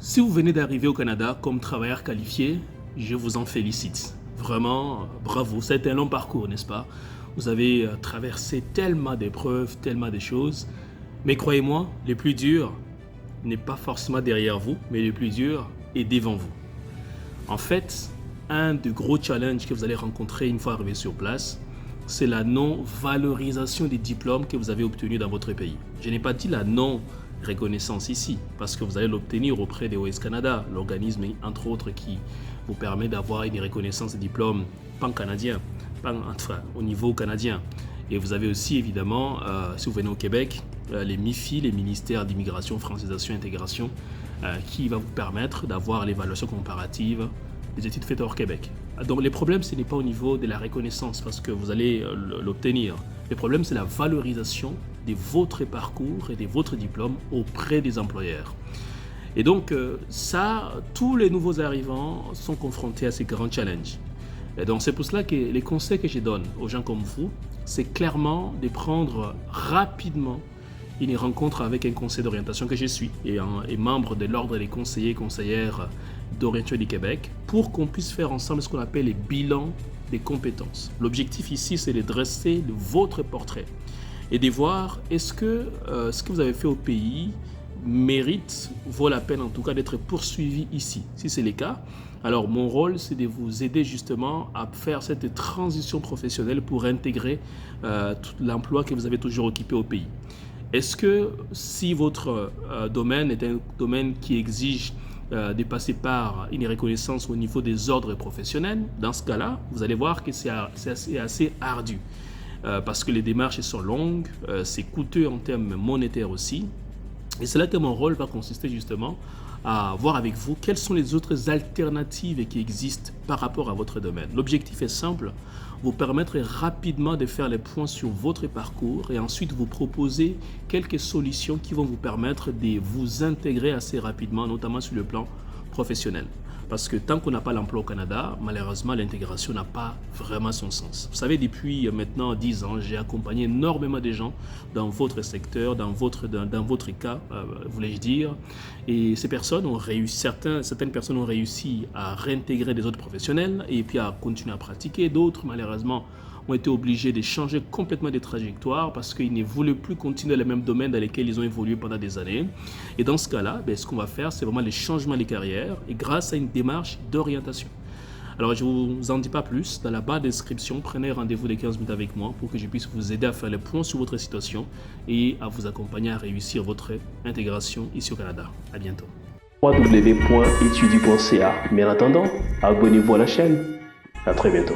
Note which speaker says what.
Speaker 1: Si vous venez d'arriver au Canada comme travailleur qualifié, je vous en félicite. Vraiment, bravo. C'est un long parcours, n'est-ce pas? Vous avez traversé tellement d'épreuves, tellement de choses. Mais croyez-moi, le plus dur n'est pas forcément derrière vous, mais le plus dur est devant vous. En fait, un des gros challenges que vous allez rencontrer une fois arrivé sur place, c'est la non-valorisation des diplômes que vous avez obtenus dans votre pays. Je n'ai pas dit la non-reconnaissance ici, parce que vous allez l'obtenir auprès des OS Canada, l'organisme, entre autres, qui vous permet d'avoir une reconnaissance des diplômes pan-canadiens, enfin, au niveau canadien. Et vous avez aussi, évidemment, si vous venez au Québec, les MIFI, les ministères d'immigration, francisation et intégration, qui va vous permettre d'avoir l'évaluation comparative des études faites hors Québec. Donc les problèmes, ce n'est pas au niveau de la reconnaissance parce que vous allez l'obtenir. Le problème, c'est la valorisation de votre parcours et de votre diplôme auprès des employeurs. Et donc ça, tous les nouveaux arrivants sont confrontés à ces grands challenges. Et donc c'est pour cela que les conseils que je donne aux gens comme vous, c'est clairement de prendre rapidement une rencontre avec un conseiller d'orientation que je suis et membre de l'ordre des conseillers et conseillères d'orientation du Québec pour qu'on puisse faire ensemble ce qu'on appelle les bilans des compétences. L'objectif ici, c'est de dresser votre portrait et de voir est-ce que ce que vous avez fait au pays mérite, vaut la peine en tout cas d'être poursuivi ici. Si c'est le cas, alors mon rôle, c'est de vous aider justement à faire cette transition professionnelle pour intégrer tout l'emploi que vous avez toujours occupé au pays. Est-ce que si votre domaine est un domaine qui exige de passer par une reconnaissance au niveau des ordres professionnels, dans ce cas-là, vous allez voir que c'est assez ardu parce que les démarches sont longues, c'est coûteux en termes monétaires aussi. Et c'est là que mon rôle va consister justement à voir avec vous quelles sont les autres alternatives qui existent par rapport à votre domaine. L'objectif est simple, vous permettre rapidement de faire les points sur votre parcours et ensuite vous proposer quelques solutions qui vont vous permettre de vous intégrer assez rapidement, notamment sur le plan professionnel. Parce que tant qu'on n'a pas l'emploi au Canada, malheureusement, l'intégration n'a pas vraiment son sens. Vous savez, depuis maintenant 10 ans, j'ai accompagné énormément de gens dans votre secteur, dans votre cas, voulais-je dire. Et ces personnes ont réussi, certaines personnes ont réussi à réintégrer des autres professionnels et puis à continuer à pratiquer. D'autres, malheureusement, ont été obligés de changer complètement de trajectoire parce qu'ils ne voulaient plus continuer les mêmes domaines dans lesquels ils ont évolué pendant des années. Et dans ce cas-là, ce qu'on va faire, c'est vraiment les changements de carrière et grâce à une démarche d'orientation. Alors, je ne vous en dis pas plus. Dans la barre de description, prenez rendez-vous de 15 minutes avec moi pour que je puisse vous aider à faire le point sur votre situation et à vous accompagner à réussir votre intégration ici au Canada. À bientôt.
Speaker 2: www.etudy.ca. Mais en attendant, abonnez-vous à la chaîne. À très bientôt.